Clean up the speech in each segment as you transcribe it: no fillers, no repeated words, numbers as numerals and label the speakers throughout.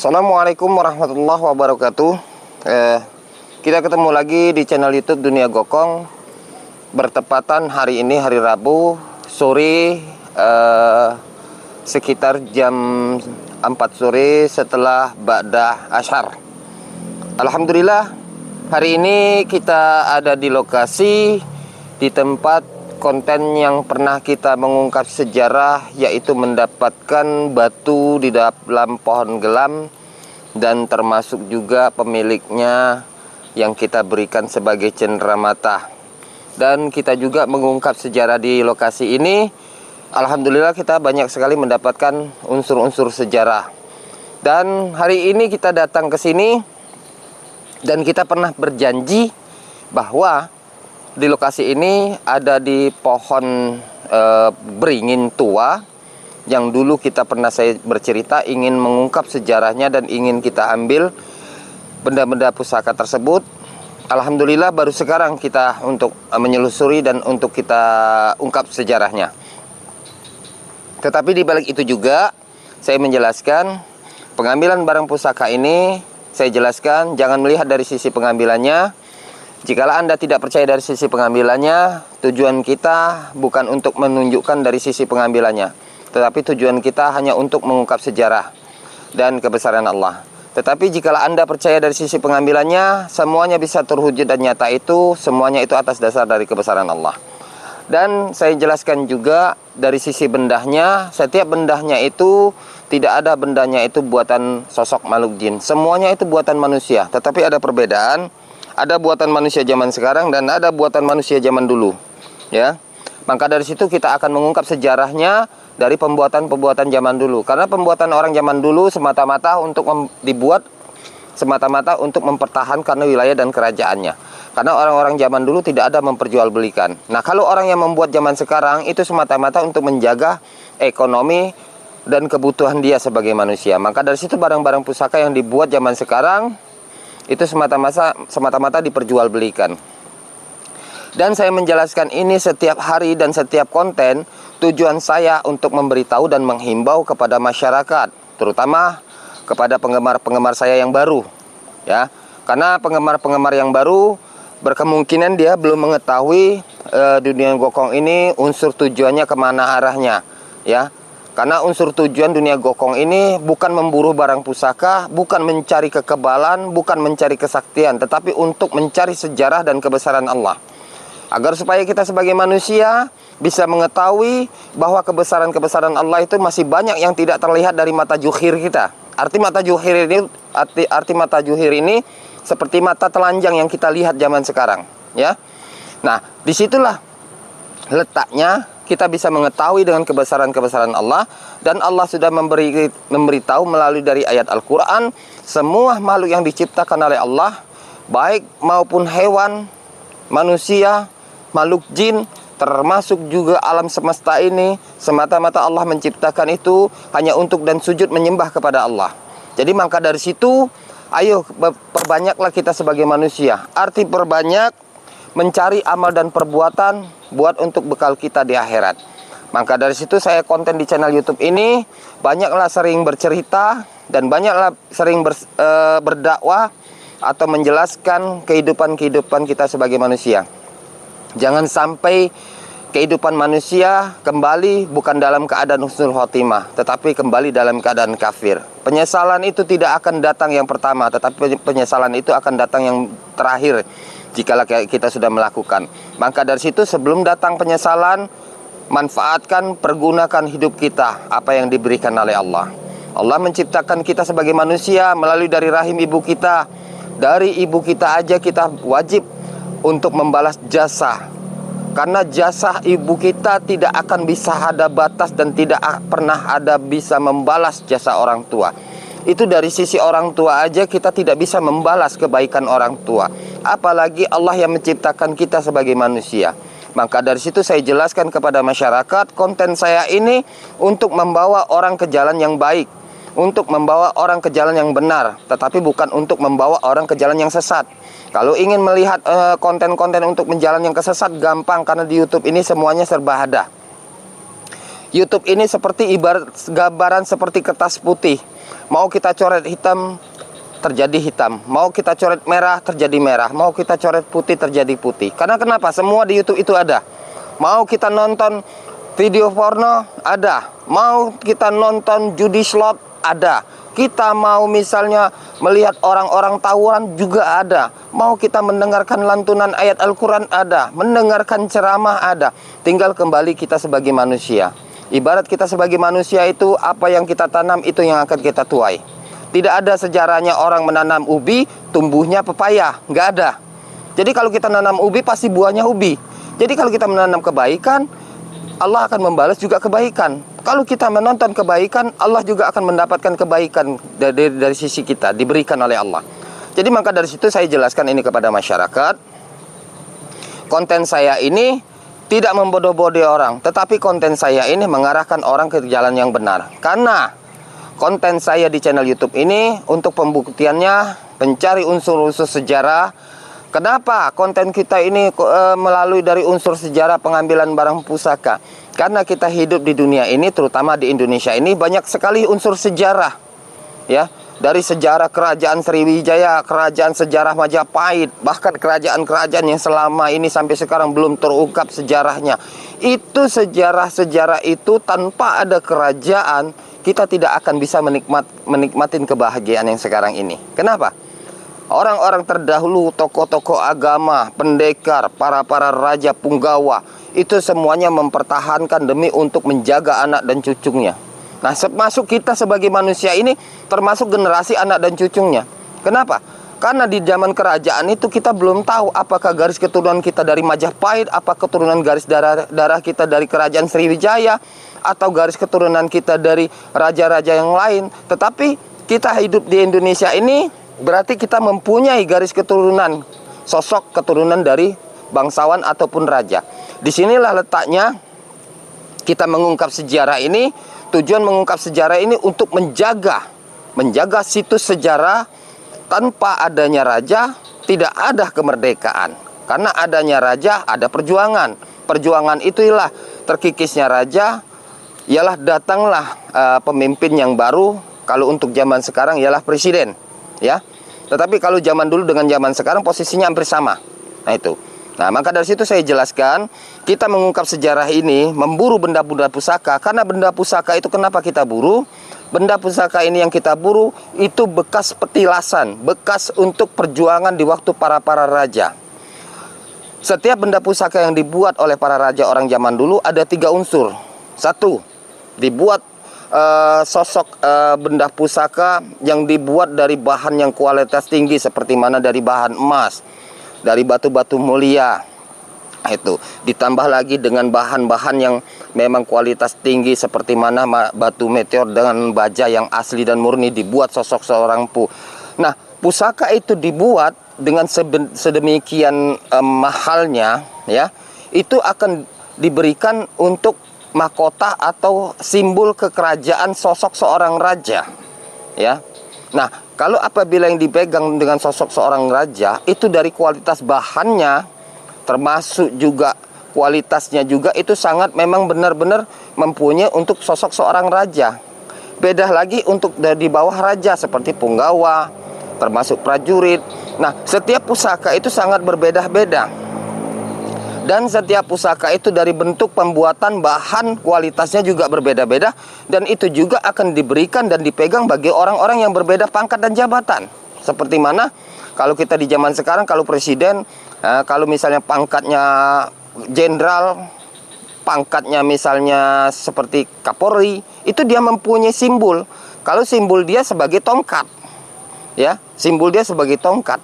Speaker 1: Assalamualaikum warahmatullahi wabarakatuh. Kita ketemu lagi di channel YouTube Dunia Gokong. Bertepatan hari ini hari Rabu sore, sekitar jam 4 sore setelah ba'dah asyar. Alhamdulillah, hari ini kita ada di lokasi, di tempat konten yang pernah kita mengungkap sejarah, yaitu mendapatkan batu di dalam pohon gelam, dan termasuk juga pemiliknya yang kita berikan sebagai cenderamata. Dan kita juga mengungkap sejarah di lokasi ini. Alhamdulillah, kita banyak sekali mendapatkan unsur-unsur sejarah. Dan hari ini kita datang ke sini, dan kita pernah berjanji bahwa di lokasi ini ada di pohon beringin tua yang dulu kita pernah saya bercerita ingin mengungkap sejarahnya dan ingin kita ambil benda-benda pusaka tersebut. Alhamdulillah, baru sekarang kita untuk menyelusuri dan untuk kita ungkap sejarahnya. Tetapi di balik itu juga saya menjelaskan pengambilan barang pusaka ini, saya jelaskan jangan melihat dari sisi pengambilannya. Jikalau Anda tidak percaya dari sisi pengambilannya, tujuan kita bukan untuk menunjukkan dari sisi pengambilannya, tetapi tujuan kita hanya untuk mengungkap sejarah dan kebesaran Allah. Tetapi jikalau Anda percaya dari sisi pengambilannya, semuanya bisa terwujud dan nyata itu, semuanya itu atas dasar dari kebesaran Allah. Dan saya jelaskan juga dari sisi bendahnya, setiap bendahnya itu tidak ada bendahnya itu buatan sosok makhluk jin. Semuanya itu buatan manusia, tetapi ada perbedaan. Ada buatan manusia zaman sekarang dan ada buatan manusia zaman dulu, ya. Maka dari situ kita akan mengungkap sejarahnya dari pembuatan-pembuatan zaman dulu. Karena pembuatan orang zaman dulu semata-mata untuk dibuat semata-mata untuk mempertahankan wilayah dan kerajaannya. Karena orang-orang zaman dulu tidak ada memperjualbelikan. Nah, kalau orang yang membuat zaman sekarang itu semata-mata untuk menjaga ekonomi dan kebutuhan dia sebagai manusia. Maka dari situ barang-barang pusaka yang dibuat zaman sekarang itu semata-mata diperjualbelikan. Dan saya menjelaskan ini setiap hari dan setiap konten. Tujuan saya untuk memberitahu dan menghimbau kepada masyarakat, terutama kepada penggemar-penggemar saya yang baru, ya. Karena penggemar-penggemar yang baru berkemungkinan dia belum mengetahui dunia gokong ini unsur tujuannya kemana arahnya, ya. Karena unsur tujuan dunia gokong ini bukan memburu barang pusaka, bukan mencari kekebalan, bukan mencari kesaktian, tetapi untuk mencari sejarah dan kebesaran Allah. Agar supaya kita sebagai manusia bisa mengetahui bahwa kebesaran-kebesaran Allah itu masih banyak yang tidak terlihat dari mata juhir kita. Arti mata juhir ini seperti mata telanjang yang kita lihat zaman sekarang, ya. Nah, disitulah letaknya kita bisa mengetahui dengan kebesaran-kebesaran Allah. Dan Allah sudah memberitahu melalui dari ayat Al-Quran, semua makhluk yang diciptakan oleh Allah, baik maupun hewan, manusia, makhluk jin, termasuk juga alam semesta ini, semata-mata Allah menciptakan itu hanya untuk dan sujud menyembah kepada Allah. Jadi maka dari situ, ayo perbanyaklah kita sebagai manusia. Arti perbanyak mencari amal dan perbuatan buat untuk bekal kita di akhirat. Maka dari situ saya konten di channel YouTube ini banyaklah sering bercerita dan banyaklah sering berdakwah atau menjelaskan kehidupan kita sebagai manusia. Jangan sampai kehidupan manusia kembali bukan dalam keadaan husnul khotimah, tetapi kembali dalam keadaan kafir. Penyesalan itu tidak akan datang yang pertama, tetapi penyesalan itu akan datang yang terakhir jikalau kita sudah melakukan. Maka dari situ sebelum datang penyesalan, manfaatkan, pergunakan hidup kita apa yang diberikan oleh Allah. Allah menciptakan kita sebagai manusia melalui dari rahim ibu kita. Dari ibu kita aja kita wajib untuk membalas jasa. Karena jasa ibu kita tidak akan bisa ada batas dan tidak pernah ada bisa membalas jasa orang tua. Itu dari sisi orang tua aja kita tidak bisa membalas kebaikan orang tua, apalagi Allah yang menciptakan kita sebagai manusia. Maka dari situ saya jelaskan kepada masyarakat, konten saya ini untuk membawa orang ke jalan yang baik, untuk membawa orang ke jalan yang benar, tetapi bukan untuk membawa orang ke jalan yang sesat. Kalau ingin melihat konten-konten untuk menjalan yang kesesat, gampang, karena di YouTube ini semuanya serba ada. YouTube ini seperti ibarat gambaran seperti kertas putih. Mau kita coret hitam, terjadi hitam. Mau kita coret merah, terjadi merah. Mau kita coret putih, terjadi putih. Karena kenapa? Semua di YouTube itu ada. Mau kita nonton video porno, ada. Mau kita nonton judi slot, ada. Kita mau misalnya melihat orang-orang tawuran, juga ada. Mau kita mendengarkan lantunan ayat Al-Quran, ada. Mendengarkan ceramah, ada. Tinggal kembali kita sebagai manusia. Ibarat kita sebagai manusia itu, apa yang kita tanam itu yang akan kita tuai. Tidak ada sejarahnya orang menanam ubi, tumbuhnya pepaya. Nggak ada. Jadi kalau kita menanam ubi, pasti buahnya ubi. Jadi kalau kita menanam kebaikan, Allah akan membalas juga kebaikan. Kalau kita menonton kebaikan, Allah juga akan mendapatkan kebaikan dari sisi kita, diberikan oleh Allah. Jadi maka dari situ saya jelaskan ini kepada masyarakat. Konten saya ini tidak membodoh-bodohi orang, tetapi konten saya ini mengarahkan orang ke jalan yang benar. Karena konten saya di channel YouTube ini untuk pembuktiannya mencari unsur-unsur sejarah. Kenapa konten kita ini melalui dari unsur sejarah pengambilan barang pusaka? Karena kita hidup di dunia ini, terutama di Indonesia ini, banyak sekali unsur sejarah. Ya, dari sejarah kerajaan Sriwijaya, kerajaan sejarah Majapahit, bahkan kerajaan-kerajaan yang selama ini sampai sekarang belum terungkap sejarahnya. Itu sejarah-sejarah itu, tanpa ada kerajaan, kita tidak akan bisa menikmatin kebahagiaan yang sekarang ini. Kenapa? Orang-orang terdahulu, tokoh-tokoh agama, pendekar, para raja punggawa, itu semuanya mempertahankan demi untuk menjaga anak dan cucunya. Nah, termasuk kita sebagai manusia ini, termasuk generasi anak dan cucunya. Kenapa? Karena di zaman kerajaan itu kita belum tahu apakah garis keturunan kita dari Majapahit, apa keturunan garis darah kita dari kerajaan Sriwijaya, atau garis keturunan kita dari raja-raja yang lain. Tetapi kita hidup di Indonesia ini, berarti kita mempunyai garis keturunan, sosok keturunan dari bangsawan ataupun raja. Disinilah letaknya kita mengungkap sejarah ini. Tujuan mengungkap sejarah ini untuk menjaga situs sejarah. Tanpa adanya raja, tidak ada kemerdekaan. Karena adanya raja, ada perjuangan. Perjuangan itulah terkikisnya raja, ialah datanglah pemimpin yang baru. Kalau untuk zaman sekarang ialah presiden, ya. Tetapi kalau zaman dulu dengan zaman sekarang posisinya hampir sama. Nah itu. Nah, maka dari situ saya jelaskan, kita mengungkap sejarah ini, memburu benda-benda pusaka. Karena benda pusaka itu kenapa kita buru? Benda pusaka ini yang kita buru, itu bekas petilasan, bekas untuk perjuangan di waktu para raja. Setiap benda pusaka yang dibuat oleh para raja orang zaman dulu, ada 3 unsur. 1, dibuat sosok benda pusaka yang dibuat dari bahan yang kualitas tinggi, seperti mana dari bahan emas, dari batu-batu mulia. Itu ditambah lagi dengan bahan-bahan yang memang kualitas tinggi, seperti mana batu meteor dengan baja yang asli dan murni, dibuat sosok seorang Nah, pusaka itu dibuat dengan sedemikian mahalnya, ya, itu akan diberikan untuk mahkota atau simbol kekerajaan sosok seorang raja, ya. Nah, kalau apabila yang dipegang dengan sosok seorang raja, itu dari kualitas bahannya, termasuk juga kualitasnya juga, itu sangat memang benar-benar mempunyai untuk sosok seorang raja. Beda lagi untuk di bawah raja, seperti punggawa, termasuk prajurit. Nah, setiap pusaka itu sangat berbeda-beda. Dan setiap pusaka itu dari bentuk pembuatan, bahan, kualitasnya juga berbeda-beda. Dan itu juga akan diberikan dan dipegang bagi orang-orang yang berbeda pangkat dan jabatan. Seperti mana kalau kita di zaman sekarang, kalau presiden, kalau misalnya pangkatnya jenderal, pangkatnya misalnya seperti Kapolri, itu dia mempunyai simbol. Kalau simbol dia sebagai tongkat, ya, simbol dia sebagai tongkat.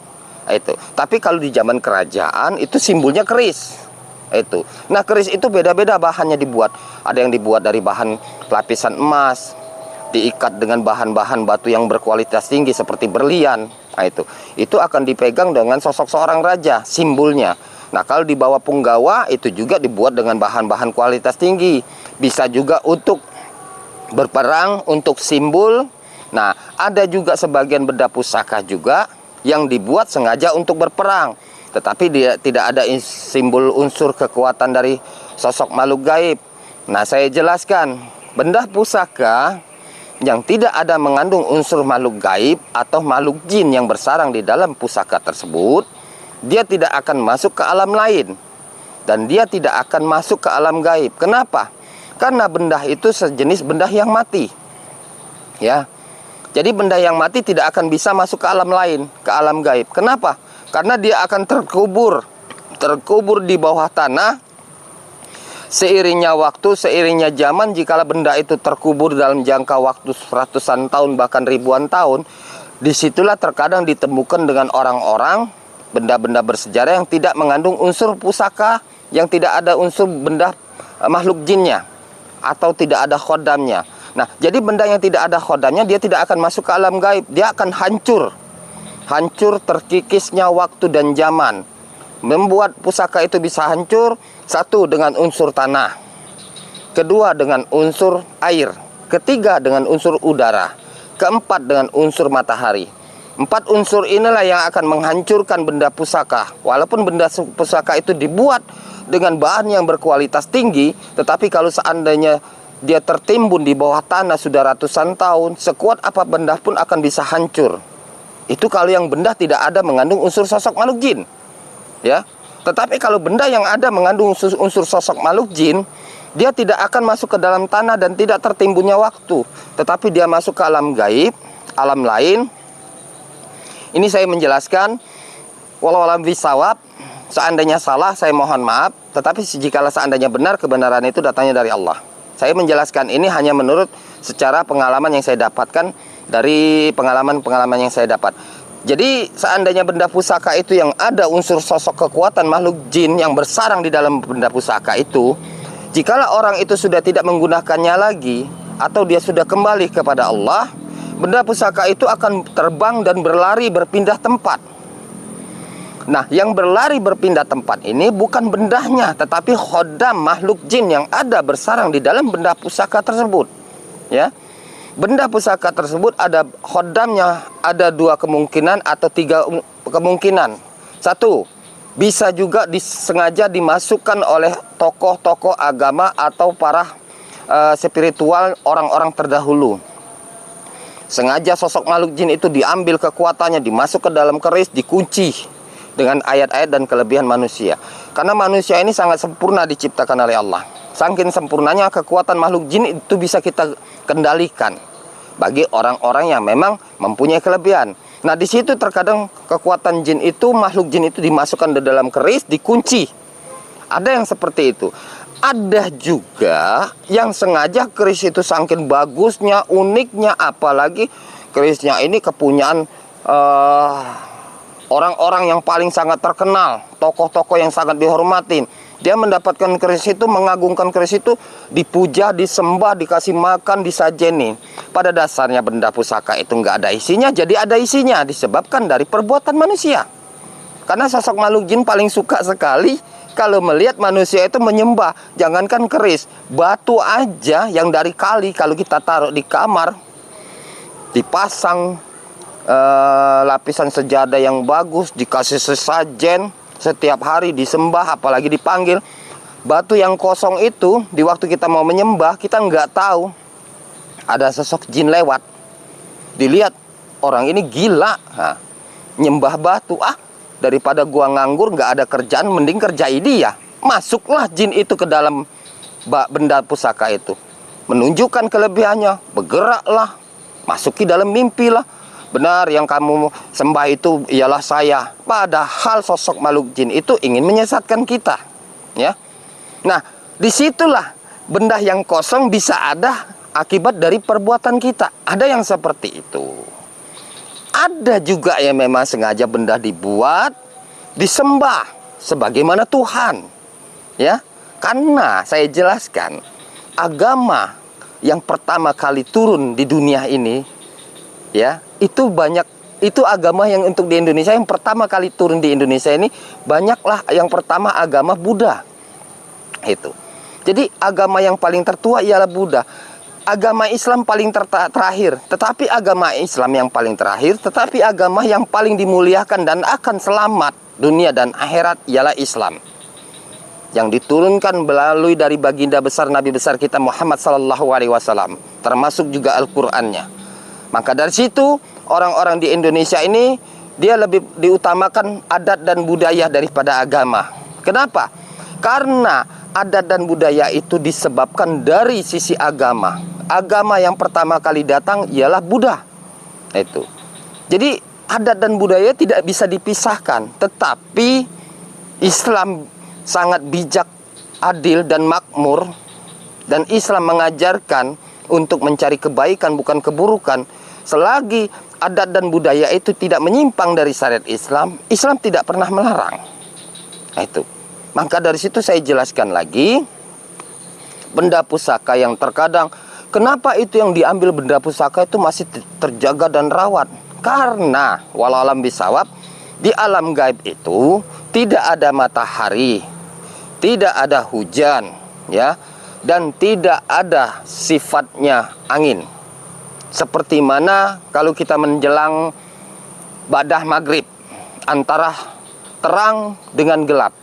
Speaker 1: Itu. Tapi kalau di zaman kerajaan itu simbolnya keris. Itu. Nah, keris itu beda-beda bahannya dibuat. Ada yang dibuat dari bahan lapisan emas, diikat dengan bahan-bahan batu yang berkualitas tinggi seperti berlian. Nah, itu akan dipegang dengan sosok seorang raja, simbolnya. Nah, kalau di bawah punggawa itu juga dibuat dengan bahan-bahan kualitas tinggi. Bisa juga untuk berperang, untuk simbol. Nah, ada juga sebagian benda pusaka juga yang dibuat sengaja untuk berperang, tetapi dia tidak ada simbol unsur kekuatan dari sosok makhluk gaib. Nah, saya jelaskan, benda pusaka yang tidak ada mengandung unsur makhluk gaib atau makhluk jin yang bersarang di dalam pusaka tersebut, dia tidak akan masuk ke alam lain. Dan dia tidak akan masuk ke alam gaib. Kenapa? Karena benda itu sejenis benda yang mati. Ya. Jadi benda yang mati tidak akan bisa masuk ke alam lain, ke alam gaib. Kenapa? Karena dia akan terkubur di bawah tanah. Seiringnya waktu, seiringnya zaman, jikalau benda itu terkubur dalam jangka waktu ratusan tahun bahkan ribuan tahun, disitulah terkadang ditemukan dengan orang-orang benda-benda bersejarah yang tidak mengandung unsur pusaka, yang tidak ada unsur benda makhluk jinnya, atau tidak ada khodamnya. Nah, jadi benda yang tidak ada khodamnya, dia tidak akan masuk ke alam gaib. Dia akan hancur. Hancur terkikisnya waktu dan zaman. Membuat pusaka itu bisa hancur, satu dengan unsur tanah, kedua dengan unsur air, ketiga dengan unsur udara, keempat dengan unsur matahari. 4 unsur inilah yang akan menghancurkan benda pusaka. Walaupun benda pusaka itu dibuat dengan bahan yang berkualitas tinggi, tetapi kalau seandainya dia tertimbun di bawah tanah sudah ratusan tahun, sekuat apa benda pun akan bisa hancur. Itu kalau yang benda tidak ada mengandung unsur sosok makhluk jin. Ya, tetapi kalau benda yang ada mengandung unsur sosok makhluk jin, dia tidak akan masuk ke dalam tanah dan tidak tertimbunnya waktu, tetapi dia masuk ke alam gaib, alam lain. Ini saya menjelaskan, walau alam bisawab, seandainya salah saya mohon maaf, tetapi jikalau seandainya benar, kebenaran itu datangnya dari Allah. Saya menjelaskan ini hanya menurut secara pengalaman yang saya dapatkan dari pengalaman-pengalaman yang saya dapat. Jadi seandainya benda pusaka itu yang ada unsur sosok kekuatan makhluk jin yang bersarang di dalam benda pusaka itu, jikalau orang itu sudah tidak menggunakannya lagi atau dia sudah kembali kepada Allah, benda pusaka itu akan terbang dan berlari berpindah tempat. Nah, yang berlari berpindah tempat ini bukan bendanya, tetapi khodam makhluk jin yang ada bersarang di dalam benda pusaka tersebut. Ya. Benda pusaka tersebut ada khodamnya, ada 2 kemungkinan atau 3 kemungkinan. 1, bisa juga disengaja dimasukkan oleh tokoh-tokoh agama atau para spiritual orang-orang terdahulu. Sengaja sosok makhluk jin itu diambil kekuatannya, dimasuk ke dalam keris, dikunci dengan ayat-ayat dan kelebihan manusia. Karena manusia ini sangat sempurna diciptakan oleh Allah. Saking sempurnanya kekuatan makhluk jin itu bisa kita kendalikan bagi orang-orang yang memang mempunyai kelebihan. Nah, di situ terkadang kekuatan jin itu, makhluk jin itu dimasukkan di dalam keris, dikunci. Ada yang seperti itu. Ada juga yang sengaja keris itu saking bagusnya, uniknya, apalagi kerisnya ini kepunyaan orang-orang yang paling sangat terkenal, tokoh-tokoh yang sangat dihormatin. Dia mendapatkan keris itu, mengagungkan keris itu, dipuja, disembah, dikasih makan, disajeni. Pada dasarnya benda pusaka itu nggak ada isinya, jadi ada isinya disebabkan dari perbuatan manusia. Karena sosok makhluk jin paling suka sekali kalau melihat manusia itu menyembah. Jangankan keris, batu aja yang dari kali kalau kita taruh di kamar, dipasang lapisan sejadah yang bagus, dikasih sesajen, setiap hari disembah, apalagi dipanggil. Batu yang kosong itu, di waktu kita mau menyembah, kita nggak tahu ada sosok jin lewat. Dilihat, orang ini gila, nah, nyembah batu. Daripada gua nganggur, nggak ada kerjaan, mending kerjai dia. Masuklah jin itu ke dalam benda pusaka itu, menunjukkan kelebihannya, bergeraklah, masuki dalam mimpi lah. Benar, yang kamu sembah itu ialah saya. Padahal sosok makhluk jin itu ingin menyesatkan kita. Ya. Nah, disitulah benda yang kosong bisa ada akibat dari perbuatan kita. Ada yang seperti itu. Ada juga yang memang sengaja benda dibuat, disembah sebagaimana Tuhan. Ya. Karena saya jelaskan, agama yang pertama kali turun di dunia ini, ya, itu banyak, itu agama yang untuk di Indonesia yang pertama kali turun di Indonesia ini, banyaklah yang pertama agama Buddha. Itu. Jadi agama yang paling tertua ialah Buddha. Agama Islam paling terakhir, tetapi agama Islam yang paling terakhir, tetapi agama yang paling dimuliakan dan akan selamat dunia dan akhirat ialah Islam. yang diturunkan melalui dari baginda besar Nabi besar kita Muhammad sallallahu alaihi wasallam, termasuk juga Al-Qur'annya. Maka dari situ orang-orang di Indonesia ini dia lebih diutamakan adat dan budaya daripada agama. Kenapa? Karena adat dan budaya itu disebabkan dari sisi agama. Agama yang pertama kali datang ialah Buddha. Itu. Jadi adat dan budaya tidak bisa dipisahkan, tetapi Islam sangat bijak, adil dan makmur, dan Islam mengajarkan untuk mencari kebaikan bukan keburukan. Selagi adat dan budaya itu tidak menyimpang dari syariat Islam, Islam tidak pernah melarang. Nah, itu. Maka dari situ saya jelaskan lagi, benda pusaka yang terkadang, kenapa itu yang diambil benda pusaka itu masih terjaga dan rawat? Karena walau alam bisawab, di alam gaib itu tidak ada matahari, tidak ada hujan, ya, dan tidak ada sifatnya angin. Seperti mana kalau kita menjelang badah maghrib, antara terang dengan gelap.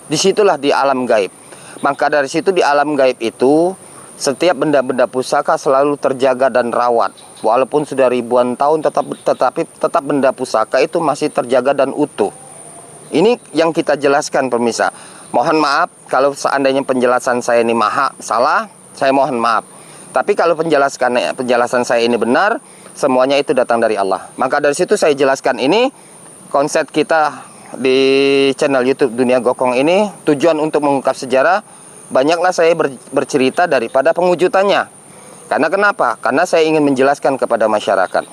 Speaker 1: Disitulah di alam gaib. Maka dari situ di alam gaib itu setiap benda-benda pusaka selalu terjaga dan rawat. Walaupun sudah ribuan tahun tetapi tetap benda pusaka itu masih terjaga dan utuh. Ini yang kita jelaskan pemirsa. Mohon maaf kalau seandainya penjelasan saya ini salah, saya mohon maaf. Tapi kalau penjelasan saya ini benar, semuanya itu datang dari Allah. Maka dari situ saya jelaskan ini, konsep kita di channel YouTube Dunia Gokong ini tujuan untuk mengungkap sejarah. Banyaklah saya bercerita daripada pengujutannya. Karena kenapa? Karena saya ingin menjelaskan kepada masyarakat.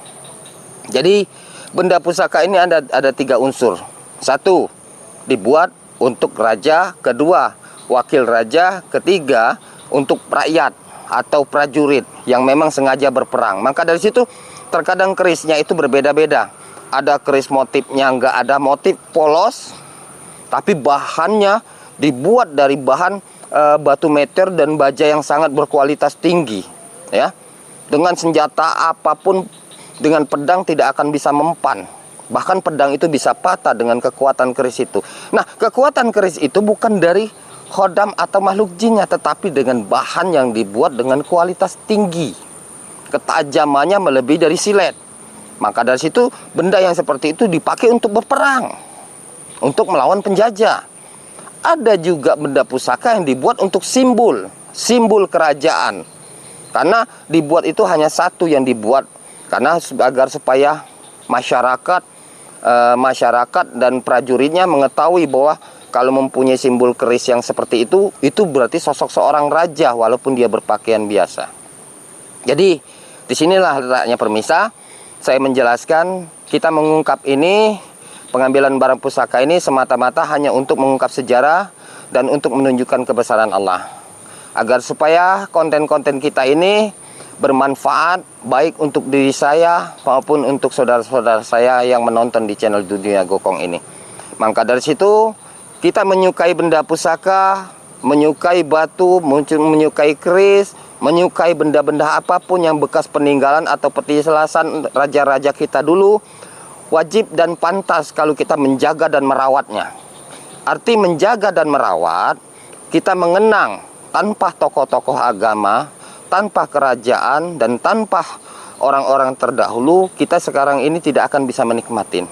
Speaker 1: Jadi benda pusaka ini ada 3 unsur. 1, dibuat untuk raja. 2, wakil raja. 3, untuk rakyat atau prajurit yang memang sengaja berperang. Maka dari situ terkadang kerisnya itu berbeda-beda. Ada keris motifnya nggak ada motif, polos, tapi bahannya dibuat dari bahan batu meteor dan baja yang sangat berkualitas tinggi, ya. Dengan senjata apapun, dengan pedang tidak akan bisa mempan. Bahkan pedang itu bisa patah dengan kekuatan keris itu. Nah, kekuatan keris itu bukan dari khodam atau makhluk jinnya, tetapi dengan bahan yang dibuat dengan kualitas tinggi. Ketajamannya melebihi dari silet. Maka dari situ benda yang seperti itu dipakai untuk berperang, untuk melawan penjajah. Ada juga benda pusaka yang dibuat untuk simbol kerajaan. Karena dibuat itu hanya satu yang dibuat, karena agar supaya masyarakat dan prajuritnya mengetahui bahwa kalau mempunyai simbol keris yang seperti itu berarti sosok seorang raja walaupun dia berpakaian biasa. Jadi disinilah letaknya permisa. Saya menjelaskan, kita mengungkap ini, pengambilan barang pusaka ini semata-mata hanya untuk mengungkap sejarah dan untuk menunjukkan kebesaran Allah. Agar supaya konten-konten kita ini bermanfaat baik untuk diri saya maupun untuk saudara-saudara saya yang menonton di channel Dunia Gokong ini. Maka dari situ kita menyukai benda pusaka, menyukai batu, menyukai keris, menyukai benda-benda apapun yang bekas peninggalan atau petilasan raja-raja kita dulu, wajib dan pantas kalau kita menjaga dan merawatnya. Arti menjaga dan merawat, kita mengenang tanpa tokoh-tokoh agama, tanpa kerajaan, dan tanpa orang-orang terdahulu, kita sekarang ini tidak akan bisa menikmatin.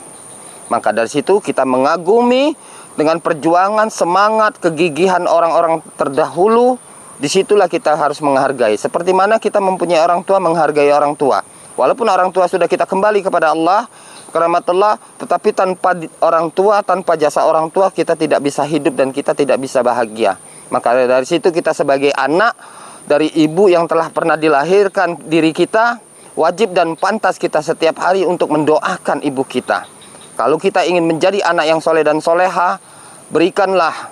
Speaker 1: Maka dari situ kita mengagumi dengan perjuangan, semangat, kegigihan orang-orang terdahulu. Disitulah kita harus menghargai. Seperti mana kita mempunyai orang tua, menghargai orang tua. Walaupun orang tua sudah kita kembali kepada Allah, keramatullah, tetapi tanpa orang tua, tanpa jasa orang tua, kita tidak bisa hidup dan kita tidak bisa bahagia. Maka dari situ kita sebagai anak dari ibu yang telah pernah dilahirkan diri kita, wajib dan pantas kita setiap hari untuk mendoakan ibu kita. Kalau kita ingin menjadi anak yang soleh dan soleha, berikanlah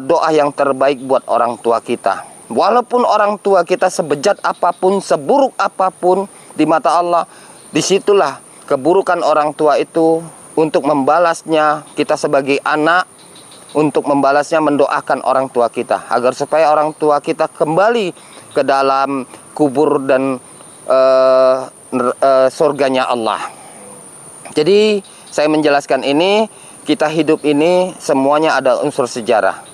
Speaker 1: doa yang terbaik buat orang tua kita. Walaupun orang tua kita sebejat apapun, seburuk apapun di mata Allah, disitulah keburukan orang tua itu untuk membalasnya, kita sebagai anak, untuk membalasnya mendoakan orang tua kita. Agar supaya orang tua kita kembali ke dalam kubur dan surganya Allah. Jadi saya menjelaskan ini, kita hidup ini semuanya ada unsur sejarah.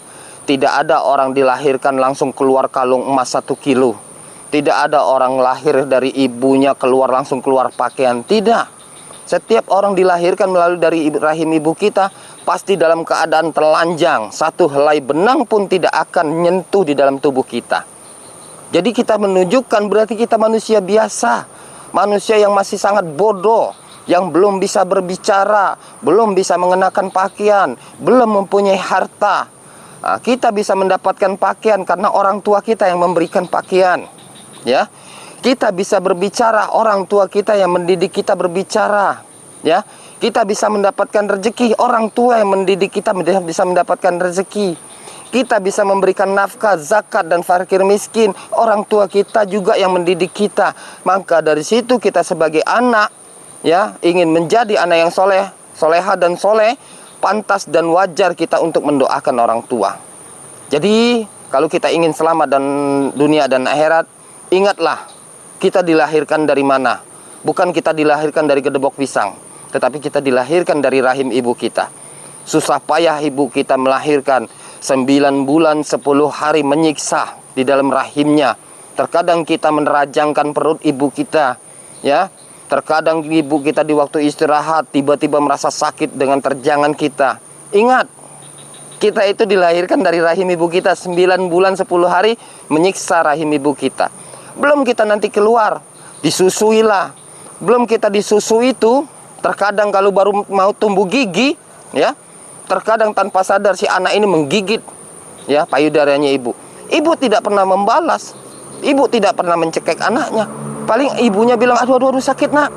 Speaker 1: Tidak ada orang dilahirkan langsung keluar kalung emas 1 kilo. Tidak ada orang lahir dari ibunya keluar langsung keluar pakaian. Tidak. Setiap orang dilahirkan melalui dari rahim ibu kita pasti dalam keadaan telanjang. 1 helai benang pun tidak akan menyentuh di dalam tubuh kita. Jadi kita menunjukkan berarti kita manusia biasa. Manusia yang masih sangat bodoh, yang belum bisa berbicara, belum bisa mengenakan pakaian, belum mempunyai harta. Nah, kita bisa mendapatkan pakaian karena orang tua kita yang memberikan pakaian. Ya, kita bisa berbicara, orang tua kita yang mendidik kita berbicara. Ya, kita bisa mendapatkan rezeki, orang tua yang mendidik kita bisa mendapatkan rezeki. Kita bisa memberikan nafkah, zakat dan fakir miskin, orang tua kita juga yang mendidik kita. Maka dari situ kita sebagai anak, ya, ingin menjadi anak yang soleh, soleha dan soleh, pantas dan wajar kita untuk mendoakan orang tua. Jadi kalau kita ingin selamat dan dunia dan akhirat, ingatlah kita dilahirkan dari mana. Bukan kita dilahirkan dari gedebok pisang, tetapi kita dilahirkan dari rahim ibu kita. Susah payah ibu kita melahirkan, 9 bulan 10 hari menyiksa di dalam rahimnya. Terkadang kita menerajangkan perut ibu kita, ya. Terkadang ibu kita di waktu istirahat tiba-tiba merasa sakit dengan terjangan kita. Ingat, kita itu dilahirkan dari rahim ibu kita 9 bulan 10 hari menyiksa rahim ibu kita. Belum kita nanti keluar, disusuilah. Belum kita disusu itu, terkadang kalau baru mau tumbuh gigi, ya, terkadang tanpa sadar si anak ini menggigit, ya, payudaranya ibu. Ibu tidak pernah membalas, ibu tidak pernah mencekik anaknya. Paling ibunya bilang, aduh sakit nak.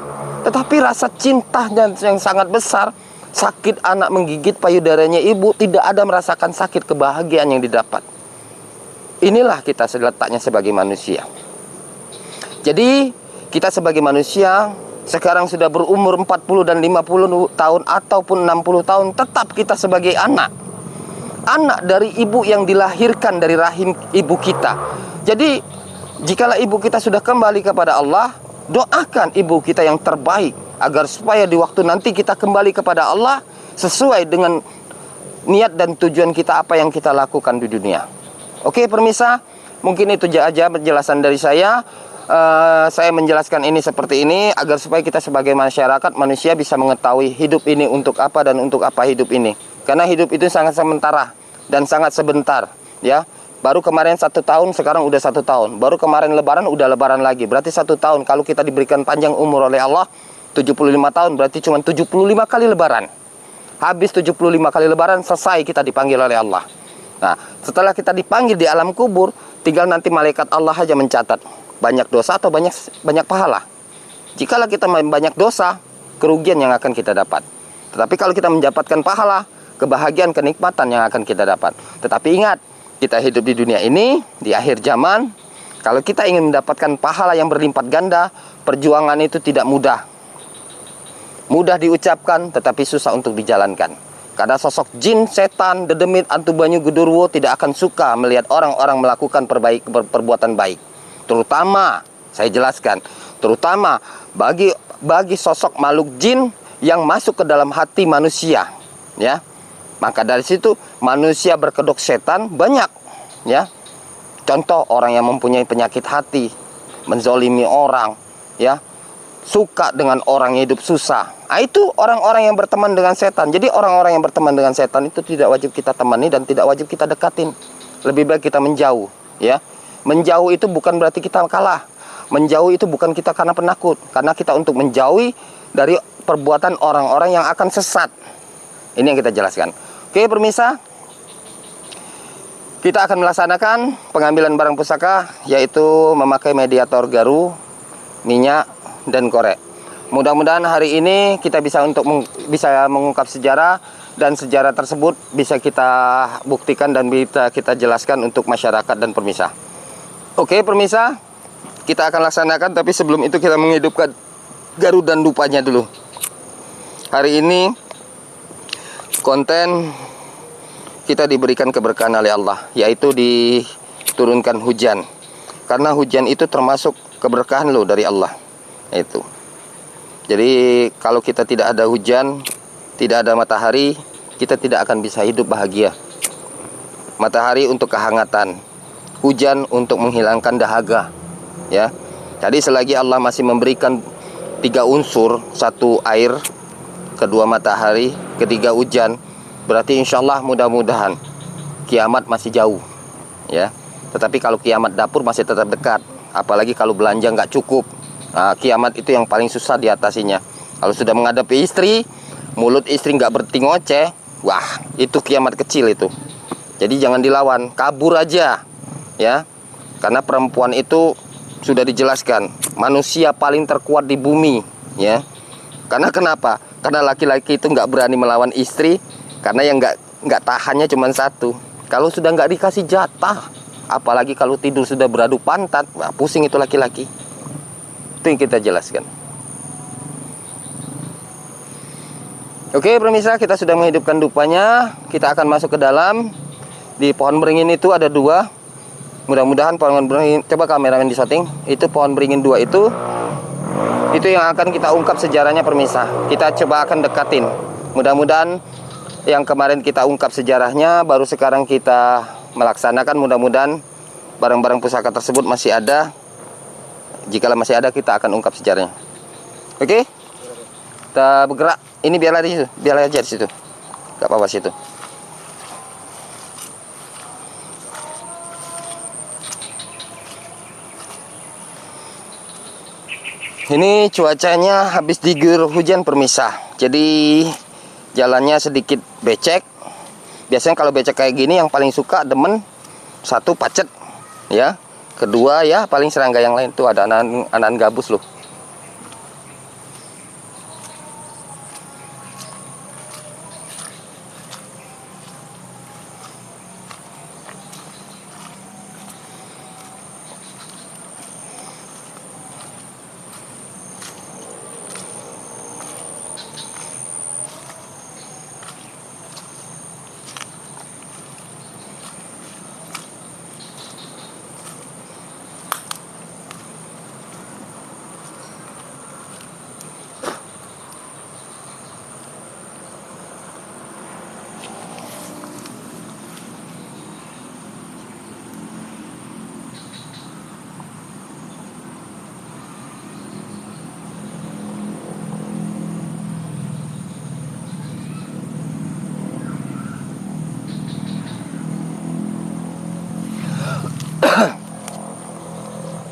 Speaker 1: Tetapi rasa cintanya yang sangat besar, sakit anak menggigit payudaranya ibu, tidak ada merasakan sakit kebahagiaan yang didapat. Inilah kita letaknya sebagai manusia. Jadi kita sebagai manusia sekarang sudah berumur 40 dan 50 tahun ataupun 60 tahun, tetap kita sebagai anak. Anak dari ibu yang dilahirkan dari rahim ibu kita. Jadi jikalau ibu kita sudah kembali kepada Allah, doakan ibu kita yang terbaik agar supaya di waktu nanti kita kembali kepada Allah sesuai dengan niat dan tujuan kita apa yang kita lakukan di dunia. Oke pemirsa, mungkin itu aja penjelasan dari saya. Saya menjelaskan ini seperti ini agar supaya kita sebagai masyarakat manusia bisa mengetahui hidup ini untuk apa dan untuk apa hidup ini. Karena hidup itu sangat sementara dan sangat sebentar, ya. Baru kemarin 1 tahun, sekarang udah 1 tahun. Baru kemarin lebaran, udah lebaran lagi. Berarti 1 tahun. Kalau kita diberikan panjang umur oleh Allah 75 tahun, berarti cuma 75 kali lebaran. Habis 75 kali lebaran, selesai kita dipanggil oleh Allah. Nah, setelah kita dipanggil di alam kubur, tinggal nanti malaikat Allah aja mencatat banyak dosa atau banyak pahala. Jikalau kita banyak dosa, kerugian yang akan kita dapat. Tetapi kalau kita mendapatkan pahala, kebahagiaan, kenikmatan yang akan kita dapat. Tetapi ingat, kita hidup di dunia ini, di akhir zaman, kalau kita ingin mendapatkan pahala yang berlipat ganda, perjuangan itu tidak mudah. Mudah diucapkan, tetapi susah untuk dijalankan. Karena sosok jin, setan, dedemit, antu banyu, gedurwo tidak akan suka melihat orang-orang melakukan perbuatan baik. Terutama, saya jelaskan, terutama bagi sosok makhluk jin yang masuk ke dalam hati manusia, ya. Maka dari situ manusia berkedok setan banyak, ya. Contoh orang yang mempunyai penyakit hati, menzolimi orang, ya, suka dengan orang yang hidup susah. Nah, itu orang-orang yang berteman dengan setan. Jadi orang-orang yang berteman dengan setan itu tidak wajib kita temani dan tidak wajib kita dekatin. Lebih baik kita menjauh, ya. Menjauh itu bukan berarti kita kalah. Menjauh itu bukan kita karena penakut, karena kita untuk menjauhi dari perbuatan orang-orang yang akan sesat. Ini yang kita jelaskan. Oke pemirsa, kita akan melaksanakan pengambilan barang pusaka, yaitu memakai mediator garu, minyak, dan korek. Mudah-mudahan hari ini kita bisa mengungkap sejarah, dan sejarah tersebut bisa kita buktikan dan bisa kita jelaskan untuk masyarakat dan pemirsa. Oke pemirsa, kita akan laksanakan, tapi sebelum itu kita menghidupkan garu dan dupanya dulu. Hari ini konten kita diberikan keberkahan oleh Allah, yaitu diturunkan hujan. Karena hujan itu termasuk keberkahan loh dari Allah. Itu. Jadi kalau kita tidak ada hujan, tidak ada matahari, kita tidak akan bisa hidup bahagia. Matahari untuk kehangatan, hujan untuk menghilangkan dahaga, ya. Jadi selagi Allah masih memberikan 3 unsur, 1 air, kedua matahari, ketiga hujan, berarti insya Allah mudah-mudahan kiamat masih jauh, ya. Tetapi kalau kiamat dapur masih tetap dekat, apalagi kalau belanja nggak cukup. Nah, kiamat itu yang paling susah diatasinya. Kalau sudah menghadapi istri, mulut istri nggak berhenti ngoceh, wah itu kiamat kecil itu. Jadi jangan dilawan, kabur aja, ya. Karena perempuan itu sudah dijelaskan manusia paling terkuat di bumi, ya. Karena kenapa? Karena laki-laki itu nggak berani melawan istri, karena yang nggak tahannya cuma satu. Kalau sudah nggak dikasih jatah, apalagi kalau tidur sudah beradu pantat, wah, pusing itu laki-laki. Itu yang kita jelaskan. Oke pemirsa, kita sudah menghidupkan dupanya. Kita akan masuk ke dalam. Di pohon beringin itu ada 2. Mudah-mudahan pohon beringin, coba kameramen di shooting. Itu pohon beringin 2 itu yang akan kita ungkap sejarahnya pemirsa. Kita coba akan dekatin. Mudah-mudahan yang kemarin kita ungkap sejarahnya, baru sekarang kita melaksanakan. Mudah-mudahan barang-barang pusaka tersebut masih ada. Jikalau masih ada, kita akan ungkap sejarahnya. Oke? Kita bergerak. Ini biar aja di situ. Gak apa-apa situ. Ini cuacanya habis diguyur hujan pemirsa. Jadi jalannya sedikit becek. Biasanya kalau becek kayak gini yang paling suka demen, 1 pacet, ya. Kedua ya paling serangga yang lain tuh ada anak-anak gabus loh.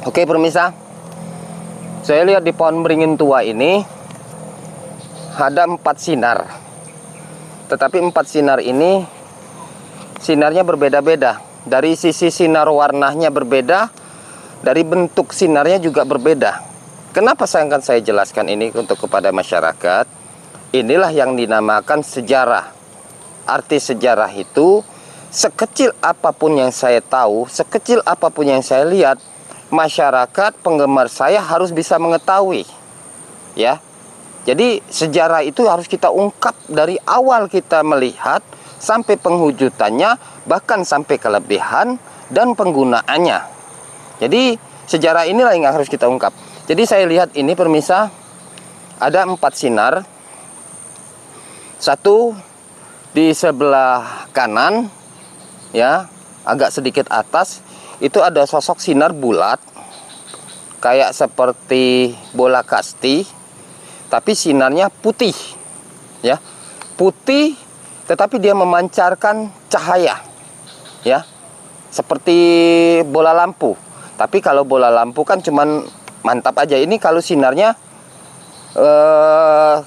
Speaker 1: Oke pemirsa, saya lihat di pohon beringin tua ini ada 4 sinar. Tetapi 4 sinar ini sinarnya berbeda-beda. Dari sisi sinar warnanya berbeda, dari bentuk sinarnya juga berbeda. Kenapa akan saya jelaskan ini untuk kepada masyarakat? Inilah yang dinamakan sejarah. Arti sejarah itu, sekecil apapun yang saya tahu, sekecil apapun yang saya lihat, masyarakat penggemar saya harus bisa mengetahui, ya. Jadi sejarah itu harus kita ungkap dari awal kita melihat sampai penghujudnya, bahkan sampai kelebihan dan penggunaannya. Jadi sejarah inilah yang harus kita ungkap. Jadi saya lihat ini pemirsa, ada 4 sinar. 1 di sebelah kanan, ya, agak sedikit atas. Itu ada sosok sinar bulat, kayak seperti bola kasti, tapi sinarnya putih, ya, putih, tetapi dia memancarkan cahaya, ya, seperti bola lampu. Tapi kalau bola lampu kan cuman mantap aja. Ini kalau sinarnya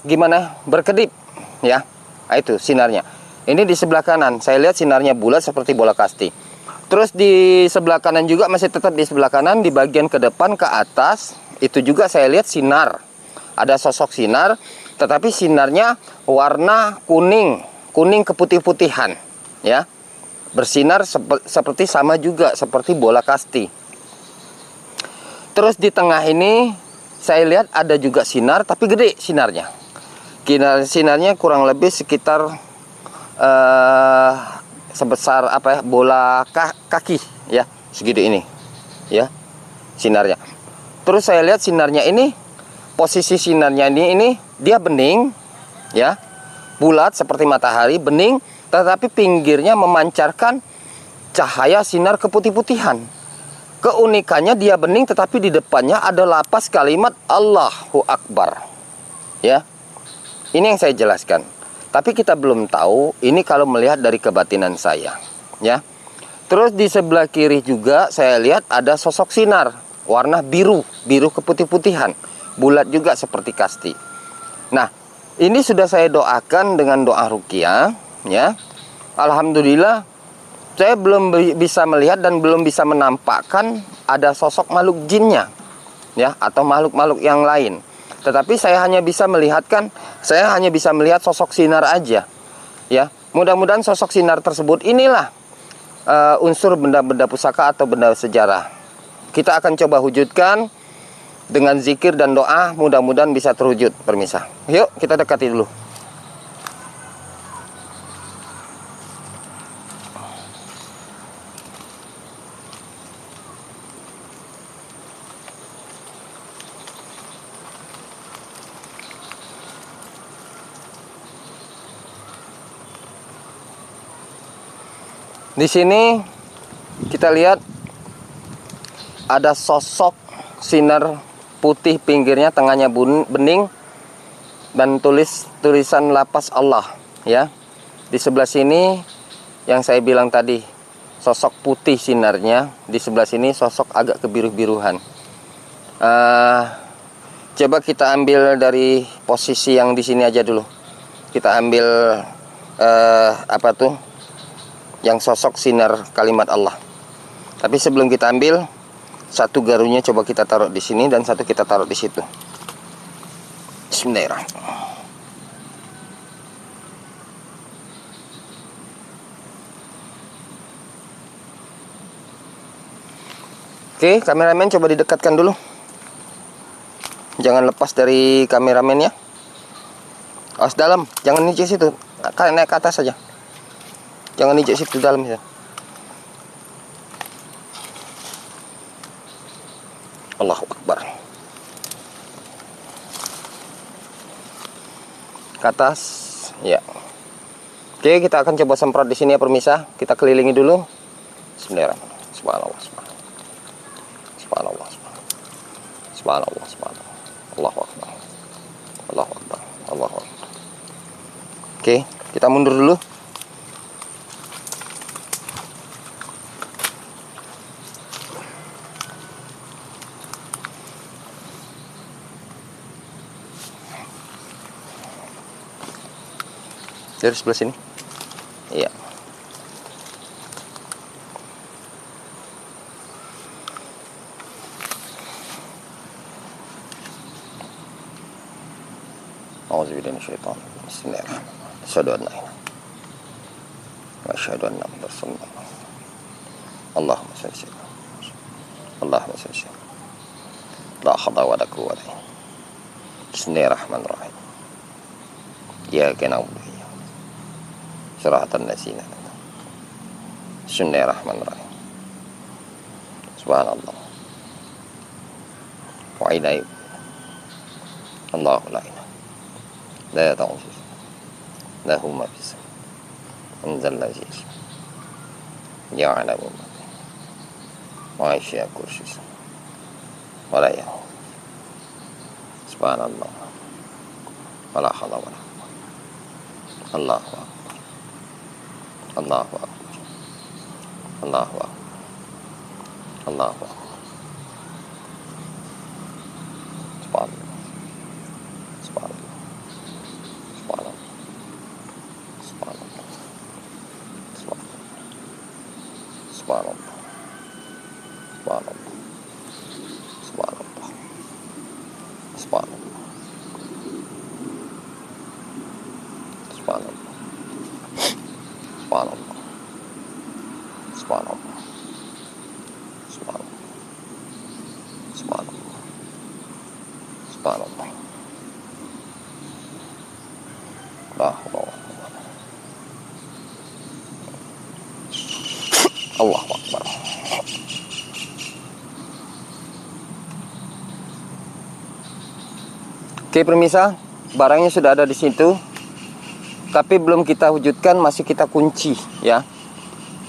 Speaker 1: gimana? Berkedip, ya. Nah, itu sinarnya. Ini di sebelah kanan, saya lihat sinarnya bulat seperti bola kasti. Terus di sebelah kanan juga, masih tetap di sebelah kanan, di bagian ke depan ke atas, itu juga saya lihat sinar. Ada sosok sinar, tetapi sinarnya warna kuning, kuning keputih-putihan, ya. Bersinar seperti sama juga seperti bola kasti. Terus di tengah ini saya lihat ada juga sinar, tapi gede sinarnya. Sinarnya kurang lebih sekitar sebesar apa ya, bola kaki, ya, segede ini, ya, sinarnya. Terus saya lihat sinarnya ini, posisi sinarnya ini dia bening, ya, bulat seperti matahari, bening, tetapi pinggirnya memancarkan cahaya sinar keputih-putihan. Keunikannya dia bening, tetapi di depannya ada lapas kalimat Allahu Akbar. Ya, ini yang saya jelaskan. Tapi kita belum tahu ini kalau melihat dari kebatinan saya. Ya, terus di sebelah kiri juga saya lihat ada sosok sinar warna biru, biru keputih-putihan, bulat juga seperti kasti. Nah, ini sudah saya doakan dengan doa ruqyah. Ya, alhamdulillah. Saya belum bisa melihat dan belum bisa menampakkan ada sosok makhluk jinnya, ya, atau makhluk-makhluk yang lain. Tetapi saya hanya bisa melihat sosok sinar aja, ya. Mudah-mudahan sosok sinar tersebut inilah unsur benda-benda pusaka atau benda sejarah. Kita akan coba wujudkan dengan zikir dan doa, mudah-mudahan bisa terwujud, permisa. Yuk kita dekati dulu. Di sini kita lihat ada sosok sinar putih, pinggirnya tengahnya bening, dan tulisan lapas Allah, ya. Di sebelah sini yang saya bilang tadi sosok putih sinarnya, di sebelah sini sosok agak kebiru-biruhan. Coba kita ambil dari posisi yang di sini aja dulu. Kita ambil yang sosok sinar kalimat Allah. Tapi sebelum kita ambil, satu garunya coba kita taruh di sini dan satu kita taruh di situ. Bismillahirrahmanirrahim. Oke, kameramen coba didekatkan dulu. Jangan lepas dari kameramen ya. Awas dalam, jangan di situ. Naik ke atas saja. Jangan injek situ dalam ya. Allahu Akbar. Ke atas, ya. Oke, kita akan coba semprot di sini ya permisa. Kita kelilingi dulu. Bismillahirrahmanirrahim. Subhanallah, subhanallah. Subhanallah, subhanallah. Subhanallah, subhanallah. Allahu Akbar. Allahu Akbar. Allahu Akbar. Oke, kita mundur dulu. Dari sebelah sini. Iya. Auzubillahi minasyaitonir rajim. Bismillahirrahmanirrahim. Asyhadu an la ilaha illallah wa asyhadu anna Muhammadar Rasulullah. Allahumma shalli ala Allahumma shalli ala la haula wa la quwwata illa billah. Bismillahirrahmanirrahim. Ya kana Suratan Nasina. Bismillahirrahmanirrahim. Subhanallah. Wa ilaihi. Allahu la ilaha. La ta'uzu. Lahu ma fis. Anzal aziz. Ya'lamu ma. Wa aisha kursi. Wa la ya. Subhanallah. Wa la hawla wa la quwwata. Allahu akbar. Allahu akbar. Allahu akbar. Allahu akbar. Subhanallah. Subhanallah. Subhanallah. Subhanallah. Subhanallah. Subhanallah. Subhanallah. Subhanallah. Subhanallah. Subhanallah. Subhanallah. Subhanallah. Subhanallah. Subhanallah. Subhanallah. Allahu Akbar. Oke permisa, barangnya sudah ada di situ. Tapi belum kita wujudkan, masih kita kunci ya.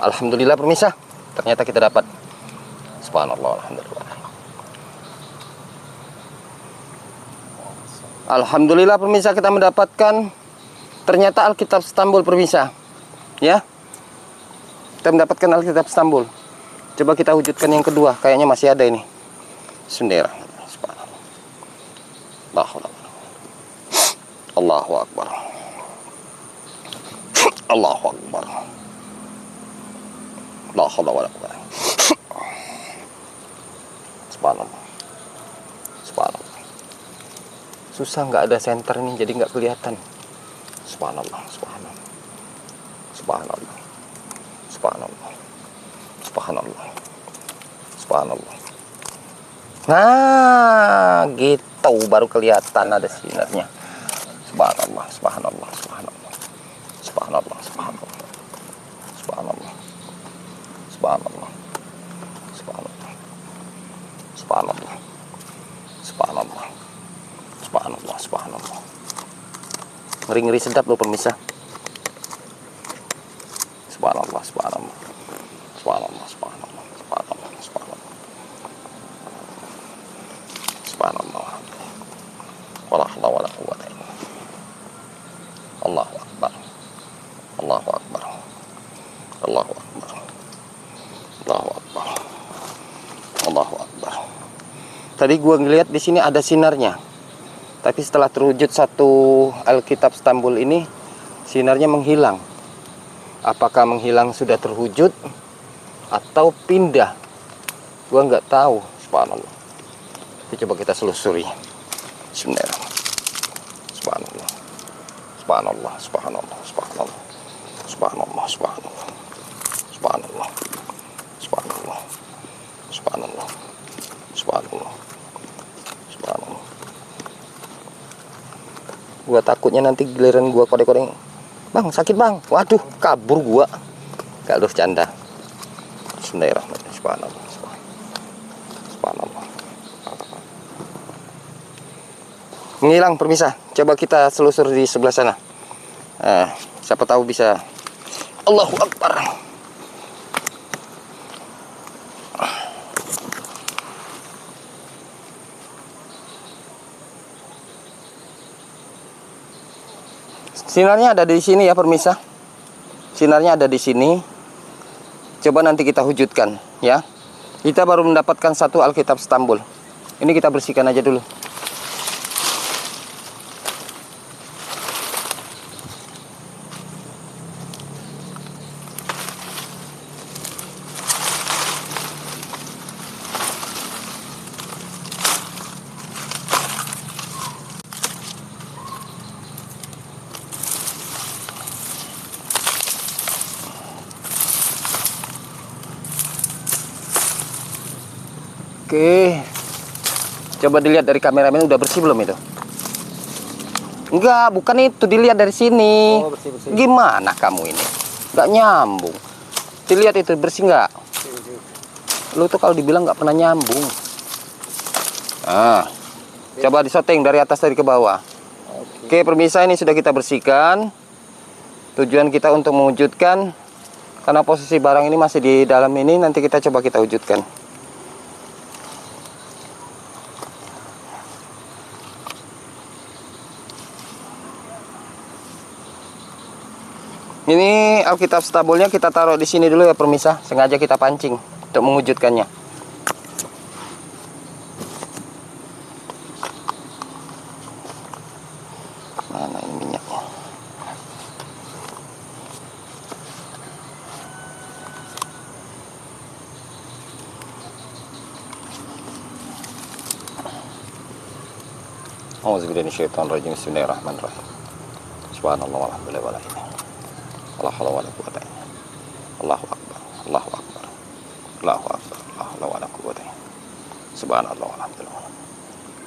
Speaker 1: Alhamdulillah pemirsa, ternyata kita dapat. Subhanallah, alhamdulillah. Alhamdulillah pemirsa, kita mendapatkan ternyata Alkitab Istanbul pemirsa. Ya. Kita mendapatkan Alkitab Istanbul. Coba kita wujudkan yang kedua, kayaknya masih ada ini. Sendera. Subhanallah. Allahu Akbar. Allahu Akbar. La haula wala quwwata. Subhanallah. Subhanallah. Susah, nggak ada senter nih, jadi nggak kelihatan. Subhanallah, subhanallah. Subhanallah. Subhanallah. Subhanallah. Subhanallah. Nah, gitu baru kelihatan ada sinarnya. Subhanallah, subhanallah, subhanallah. Subhanallah, subhanallah. Subhanallah. Subhanallah. Subhanallah. Subhanallah. Subhanallah. Subhanallah, subhanallah. Ngeri-ngeri sedap loh pemirsa. Subhanallah, subhanallah. Subhanallah, subhanallah. Subhanallah, subhanallah. Subhanallah. Wala haula wala quwwata illa billah. Allahu Akbar. Allahu Akbar. Allahu Akbar. Allahu Akbar. Allahu Akbar. Tadi gua ngeliat di sini ada sinarnya. Tapi setelah terwujud satu Alkitab Istanbul ini, sinarnya menghilang. Apakah menghilang sudah terwujud atau pindah? Gua nggak tahu. Subhanallah. Tapi coba kita selusuri. Bismillah. Subhanallah. Subhanallah. Subhanallah. Subhanallah. Subhanallah. Subhanallah. Subhanallah. Subhanallah. Subhanallah. Subhanallah. Subhanallah. Gua takutnya nanti giliran gua kode-kode, bang sakit bang, waduh kabur gua. Gak harus canda. Bismillahirrahmanirrahim. Subhanallah. Subhanallah. Menghilang pemirsa. Coba kita selusur di sebelah sana. Siapa tahu bisa. Allahu Akbar. Sinarnya ada di sini ya pemirsa. Sinarnya ada di sini. Coba nanti kita wujudkan ya. Kita baru mendapatkan satu Alkitab Istanbul. Ini kita bersihkan aja dulu. Oke, coba dilihat dari kameramen udah bersih belum itu? Enggak, bukan itu, dilihat dari sini.
Speaker 2: Oh, bersih, bersih.
Speaker 1: Gimana kamu ini? Nggak nyambung. Dilihat itu bersih nggak? Lu tuh kalau dibilang nggak pernah nyambung. Coba disetting dari atas tadi ke bawah. Oke, pemirsa, ini sudah kita bersihkan. Tujuan kita untuk mewujudkan, karena posisi barang ini masih di dalam ini, nanti kita coba kita wujudkan. Ini Alkitab Istanbulnya kita taruh di sini dulu ya pemirsa. Sengaja kita pancing untuk mewujudkannya. Mana ini minyaknya? Auzubillahi minasyaitonirrajim. Bismillahirrahmanirrahim. Subhanallah walhamdulillah wala ilaha illallah. La haula wala quwwata illa billah. Allahu akbar. Allahu akbar. Allahu akbar. La haula wala quwwata illa billah. Subhanallah walhamdulillah.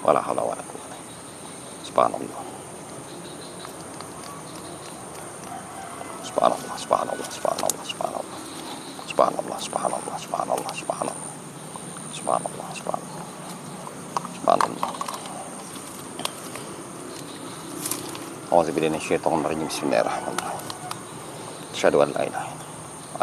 Speaker 1: Wala haula wala quwwata. Subhanallah. Subhanallah, subhanallah, subhanallah, subhanallah. Subhanallah, subhanallah, subhanallah, subhanallah. Subhanallah, subhanallah. Subhanallah. Auzubillahi minasyaitonir rajim. Bismillahirrahmanirrahim. Asyhadu an la ilaha illallah.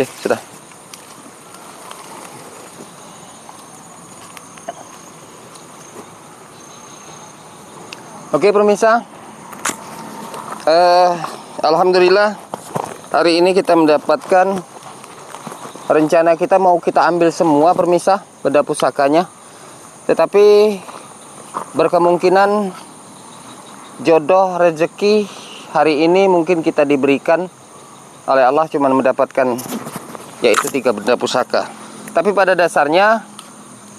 Speaker 1: Oke, sudah. Oke pemirsa, alhamdulillah hari ini kita mendapatkan, rencana kita mau kita ambil semua pemirsa benda pusakanya, tetapi berkemungkinan jodoh rezeki hari ini mungkin kita diberikan oleh Allah cuma mendapatkan yaitu 3 benda pusaka. Tapi pada dasarnya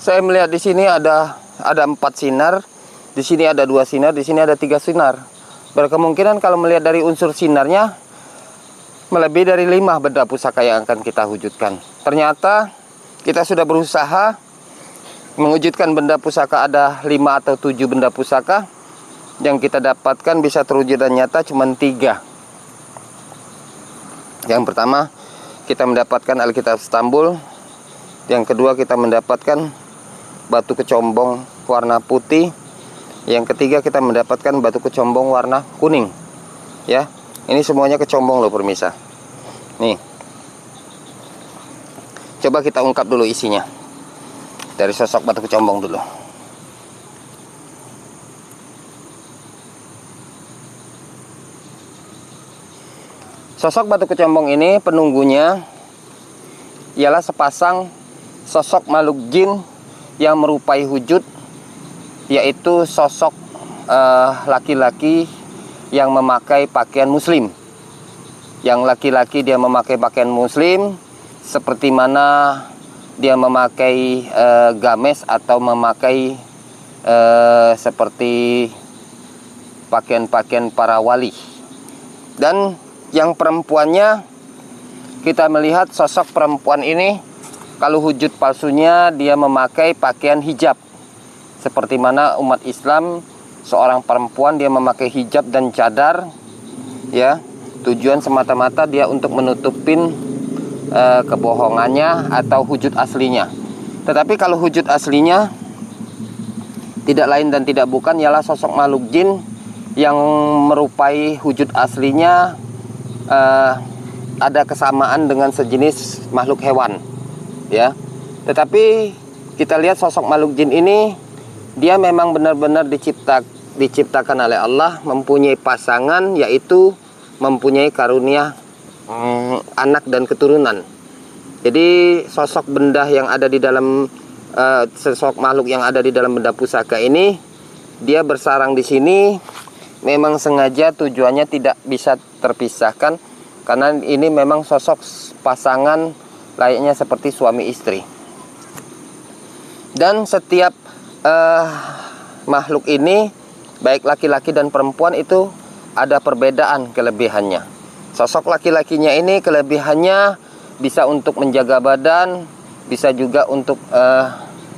Speaker 1: saya melihat di sini ada 4 sinar. Di sini ada 2 sinar, di sini ada 3 sinar. Berkemungkinan kalau melihat dari unsur sinarnya melebihi dari 5 benda pusaka yang akan kita wujudkan. Ternyata kita sudah berusaha mewujudkan benda pusaka ada 5 atau 7 benda pusaka. Yang kita dapatkan bisa terwujud dan nyata cuma 3. Yang pertama kita mendapatkan Alkitab Istanbul. Yang kedua kita mendapatkan batu kecombong warna putih. Yang ketiga kita mendapatkan batu kecombong warna kuning. Ya, ini semuanya kecombong loh pemirsa. Nih, coba kita ungkap dulu isinya dari sosok batu kecombong dulu. Sosok batu kecombong ini penunggunya ialah sepasang sosok makhluk jin yang merupai wujud, yaitu sosok laki-laki yang memakai pakaian muslim. Yang laki-laki dia memakai pakaian muslim, seperti mana dia memakai games atau memakai seperti pakaian-pakaian para wali. Dan yang perempuannya, kita melihat sosok perempuan ini, kalau wujud palsunya dia memakai pakaian hijab. Seperti mana umat Islam, seorang perempuan dia memakai hijab dan cadar, ya, tujuan semata-mata dia untuk menutupin kebohongannya atau wujud aslinya. Tetapi kalau wujud aslinya tidak lain dan tidak bukan ialah sosok makhluk jin yang merupai wujud aslinya ada kesamaan dengan sejenis makhluk hewan, ya. Tetapi kita lihat sosok makhluk jin ini, dia memang benar-benar diciptakan oleh Allah, mempunyai pasangan, yaitu mempunyai karunia anak dan keturunan. Jadi sosok benda yang ada di dalam sosok makhluk yang ada di dalam benda pusaka ini, dia bersarang di sini memang sengaja, tujuannya tidak bisa terpisahkan, karena ini memang sosok pasangan layaknya seperti suami istri. Dan setiap makhluk ini, baik laki-laki dan perempuan, itu ada perbedaan kelebihannya. Sosok laki-lakinya ini kelebihannya bisa untuk menjaga badan, bisa juga untuk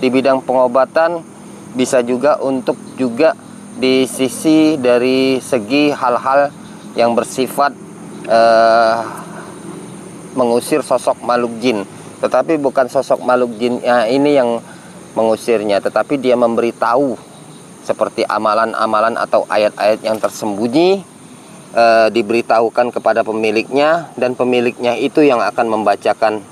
Speaker 1: di bidang pengobatan, bisa juga untuk di sisi dari segi hal-hal yang bersifat mengusir sosok makhluk jin. Tetapi bukan sosok makhluk jin ini yang mengusirnya, tetapi dia memberitahu seperti amalan-amalan atau ayat-ayat yang tersembunyi, diberitahukan kepada pemiliknya, dan pemiliknya itu yang akan membacakan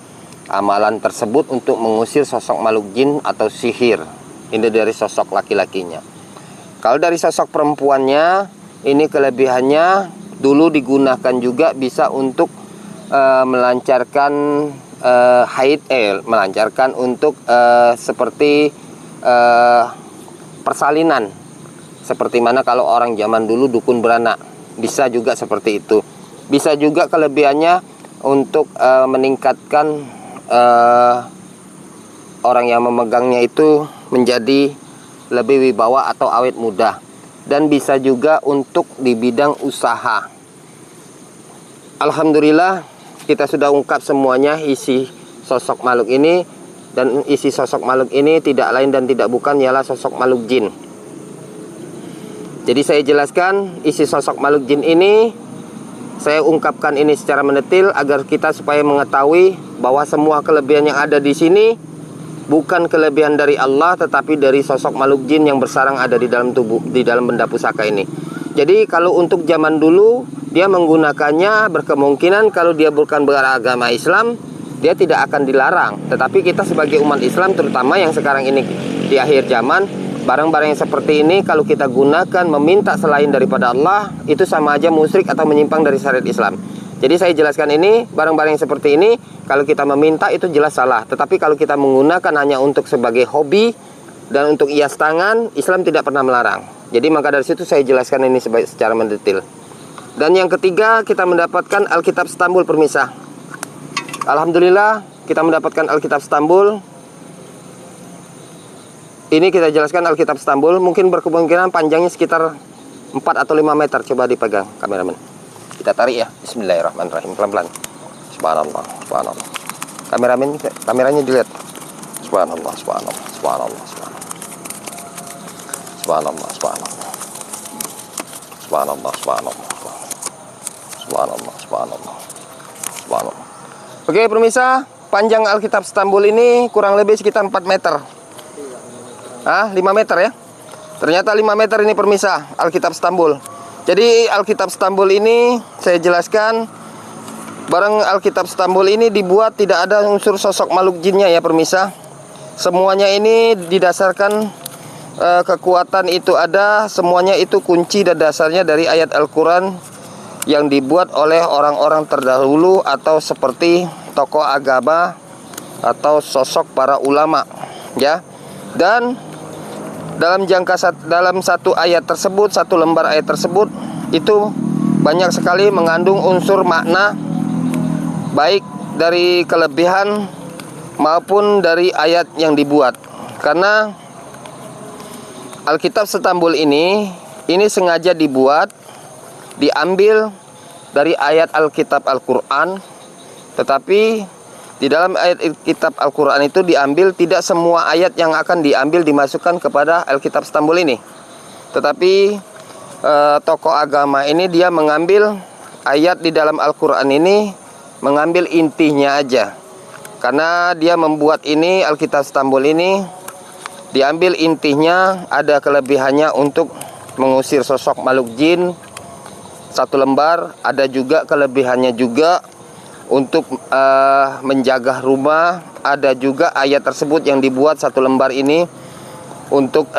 Speaker 1: amalan tersebut untuk mengusir sosok makhluk jin atau sihir. Ini dari sosok laki-lakinya. Kalau dari sosok perempuannya, ini kelebihannya dulu digunakan juga bisa untuk melancarkan haid, melancarkan untuk seperti persalinan. Seperti mana kalau orang zaman dulu dukun beranak, bisa juga seperti itu. Bisa juga kelebihannya untuk meningkatkan orang yang memegangnya itu menjadi lebih wibawa atau awet muda. Dan bisa juga untuk di bidang usaha. Alhamdulillah kita sudah ungkap semuanya isi sosok makhluk ini. Dan isi sosok makhluk ini tidak lain dan tidak bukan ialah sosok makhluk jin. Jadi saya jelaskan isi sosok makhluk jin ini, saya ungkapkan ini secara mendetil agar kita supaya mengetahui bahwa semua kelebihan yang ada di sini bukan kelebihan dari Allah, tetapi dari sosok makhluk jin yang bersarang ada di dalam tubuh, di dalam benda pusaka ini. Jadi kalau untuk zaman dulu dia menggunakannya, berkemungkinan kalau dia bukan beragama Islam, dia tidak akan dilarang. Tetapi kita sebagai umat Islam, terutama yang sekarang ini di akhir zaman, barang-barang yang seperti ini kalau kita gunakan meminta selain daripada Allah, itu sama aja musyrik atau menyimpang dari syariat Islam. Jadi saya jelaskan ini, barang-barang yang seperti ini kalau kita meminta itu jelas salah. Tetapi kalau kita menggunakan hanya untuk sebagai hobi dan untuk hias tangan, Islam tidak pernah melarang. Jadi maka dari situ saya jelaskan ini secara mendetail. Dan yang ketiga, kita mendapatkan Alkitab Stambul permisah. Alhamdulillah kita mendapatkan Alkitab Stambul. Ini kita jelaskan Alkitab Stambul, mungkin berkemungkinan panjangnya sekitar 4 atau 5 meter. Coba dipegang kameramen. Kita tarik ya. Bismillahirrahmanirrahim. Pelan-pelan. Subhanallah, subhanallah. Kameramen, kameranya dilihat. Subhanallah, subhanallah, subhanallah, subhanallah. Subhanallah, subhanallah. Subhanallah, subhanallah. Subhanallah, subhanallah. Subhanallah. Oke, pemirsa, panjang Alkitab Stambul ini kurang lebih sekitar 4 meter. 5 meter ya. Ternyata 5 meter ini pemirsa Alkitab Stambul. Jadi Alkitab Stambul ini saya jelaskan, barang Alkitab Stambul ini dibuat tidak ada unsur sosok makhluk jinnya ya pemirsa. Semuanya ini didasarkan kekuatan itu ada, semuanya itu kunci dan dasarnya dari ayat Al-Quran yang dibuat oleh orang-orang terdahulu atau seperti tokoh agama atau sosok para ulama ya. Dan dalam satu ayat tersebut, satu lembar ayat tersebut itu banyak sekali mengandung unsur makna, baik dari kelebihan maupun dari ayat yang dibuat. Karena Alkitab Stambul ini sengaja dibuat, diambil dari ayat Alkitab Al-Quran. Tetapi di dalam ayat Kitab Al-Quran itu diambil, tidak semua ayat yang akan diambil dimasukkan kepada Alkitab Stambul ini. Tetapi tokoh agama ini dia mengambil ayat di dalam Al-Quran ini, mengambil intinya aja. Karena dia membuat ini, Alkitab Stambul ini diambil intinya, ada kelebihannya untuk mengusir sosok makhluk jin satu lembar. Ada juga kelebihannya juga untuk menjaga rumah. Ada juga ayat tersebut yang dibuat satu lembar ini untuk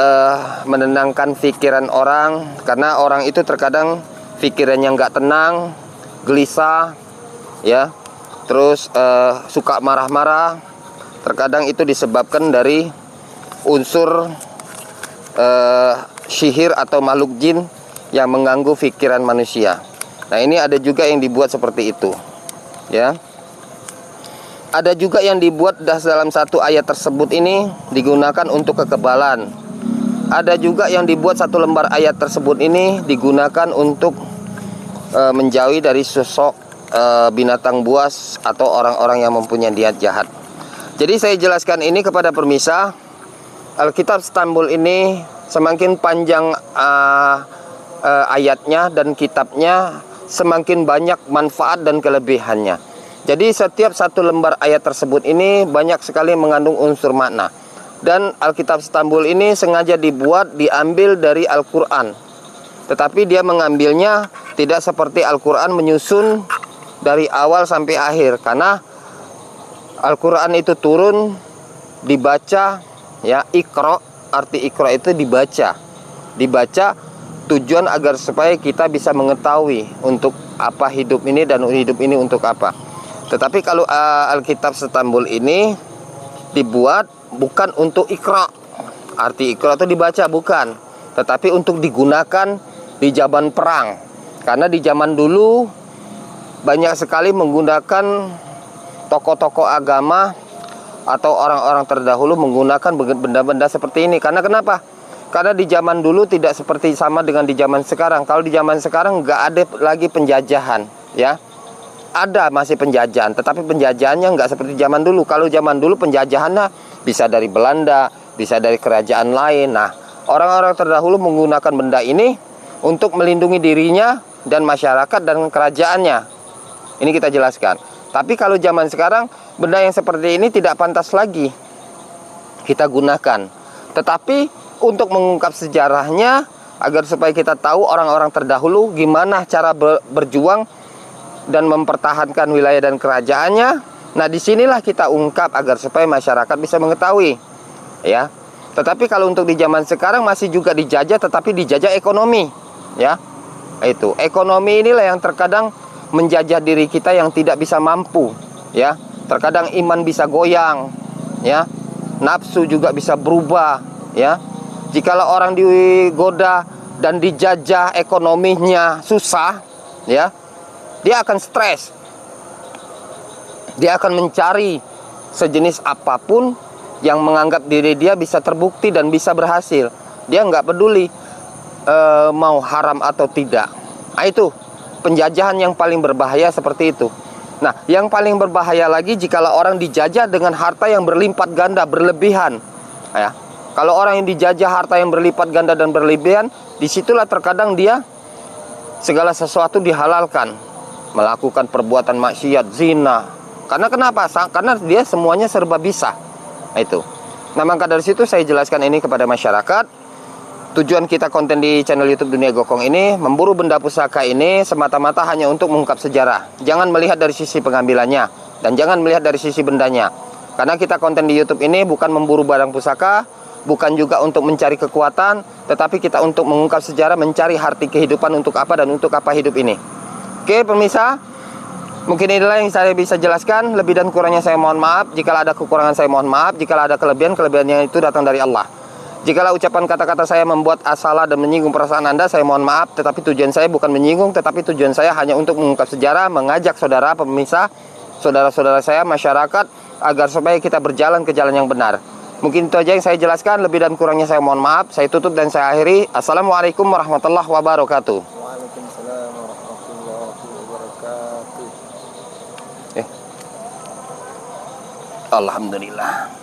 Speaker 1: menenangkan pikiran orang. Karena orang itu terkadang pikirannya nggak tenang, gelisah ya, terus suka marah-marah. Terkadang itu disebabkan dari unsur sihir atau makhluk jin yang mengganggu pikiran manusia. Nah ini ada juga yang dibuat seperti itu ya. Ada juga yang dibuat dalam satu ayat tersebut ini digunakan untuk kekebalan. Ada juga yang dibuat satu lembar ayat tersebut ini digunakan untuk menjauhi dari sosok binatang buas atau orang-orang yang mempunyai niat jahat. Jadi saya jelaskan ini kepada pemirsa, Alkitab Stambul ini semakin panjang ayatnya dan kitabnya, semakin banyak manfaat dan kelebihannya. Jadi setiap satu lembar ayat tersebut ini banyak sekali mengandung unsur makna. Dan Alkitab Stambul ini sengaja dibuat, diambil dari Al-Quran. Tetapi dia mengambilnya tidak seperti Al-Quran menyusun dari awal sampai akhir. Karena Al-Quran itu turun, dibaca ya, Iqra, arti Iqra itu dibaca. Dibaca tujuan agar supaya kita bisa mengetahui untuk apa hidup ini dan hidup ini untuk apa. Tetapi kalau Alkitab Stambul ini dibuat bukan untuk Iqra. Arti Iqra itu dibaca bukan, tetapi untuk digunakan di zaman perang. Karena di zaman dulu banyak sekali menggunakan tokoh-tokoh agama atau orang-orang terdahulu menggunakan benda-benda seperti ini. Karena kenapa? Karena di zaman dulu tidak seperti sama dengan di zaman sekarang. Kalau di zaman sekarang nggak ada lagi penjajahan ya. Ada masih penjajahan, tetapi penjajahannya nggak seperti zaman dulu. Kalau zaman dulu penjajahannya bisa dari Belanda, bisa dari kerajaan lain. Nah, orang-orang terdahulu menggunakan benda ini untuk melindungi dirinya dan masyarakat dan kerajaannya. Ini kita jelaskan. Tapi kalau zaman sekarang, benda yang seperti ini tidak pantas lagi kita gunakan. Tetapi untuk mengungkap sejarahnya, agar supaya kita tahu orang-orang terdahulu gimana cara berjuang dan mempertahankan wilayah dan kerajaannya, Nah, disinilah kita ungkap agar supaya masyarakat bisa mengetahui, ya. Tetapi kalau untuk di zaman sekarang masih juga dijajah, tetapi dijajah ekonomi, ya. Itu ekonomi inilah yang terkadang menjajah diri kita yang tidak bisa mampu, ya. Terkadang iman bisa goyang, ya. Nafsu juga bisa berubah, ya. Jikalau orang digoda dan dijajah ekonominya susah, ya, dia akan stres. Dia akan mencari sejenis apapun yang menganggap diri dia bisa terbukti dan bisa berhasil. Dia nggak peduli mau haram atau tidak. Nah, itu penjajahan yang paling berbahaya seperti itu. Nah, yang paling berbahaya lagi jikalau orang dijajah dengan harta yang berlipat ganda, berlebihan, ya. Kalau orang yang dijajah harta yang berlipat ganda dan berlebihan, disitulah terkadang dia segala sesuatu dihalalkan, melakukan perbuatan maksiat, zina. Karena kenapa? Karena dia semuanya serba bisa. Nah, itu. Nah, maka dari situ saya jelaskan ini kepada masyarakat. Tujuan kita konten di channel YouTube Dunia Gokong ini, memburu benda pusaka ini semata-mata hanya untuk mengungkap sejarah. Jangan melihat dari sisi pengambilannya dan jangan melihat dari sisi bendanya. Karena kita konten di YouTube ini bukan memburu barang pusaka, bukan juga untuk mencari kekuatan, tetapi kita untuk mengungkap sejarah, mencari arti kehidupan untuk apa dan untuk apa hidup ini. Oke, pemirsa, mungkin inilah yang saya bisa jelaskan. Lebih dan kurangnya saya mohon maaf. Jika ada kekurangan saya mohon maaf. Jika ada kelebihan-kelebihannya itu datang dari Allah. Jikalau ucapan kata-kata saya membuat salah dan menyinggung perasaan Anda, saya mohon maaf. Tetapi tujuan saya bukan menyinggung, tetapi tujuan saya hanya untuk mengungkap sejarah, mengajak saudara pemirsa, saudara-saudara saya, masyarakat, agar supaya kita berjalan ke jalan yang benar. Mungkin itu aja yang saya jelaskan. Lebih dan kurangnya saya mohon maaf. Saya tutup dan saya akhiri. Assalamualaikum warahmatullahi wabarakatuh.
Speaker 2: Waalaikumsalam warahmatullahi wabarakatuh.
Speaker 1: Alhamdulillah.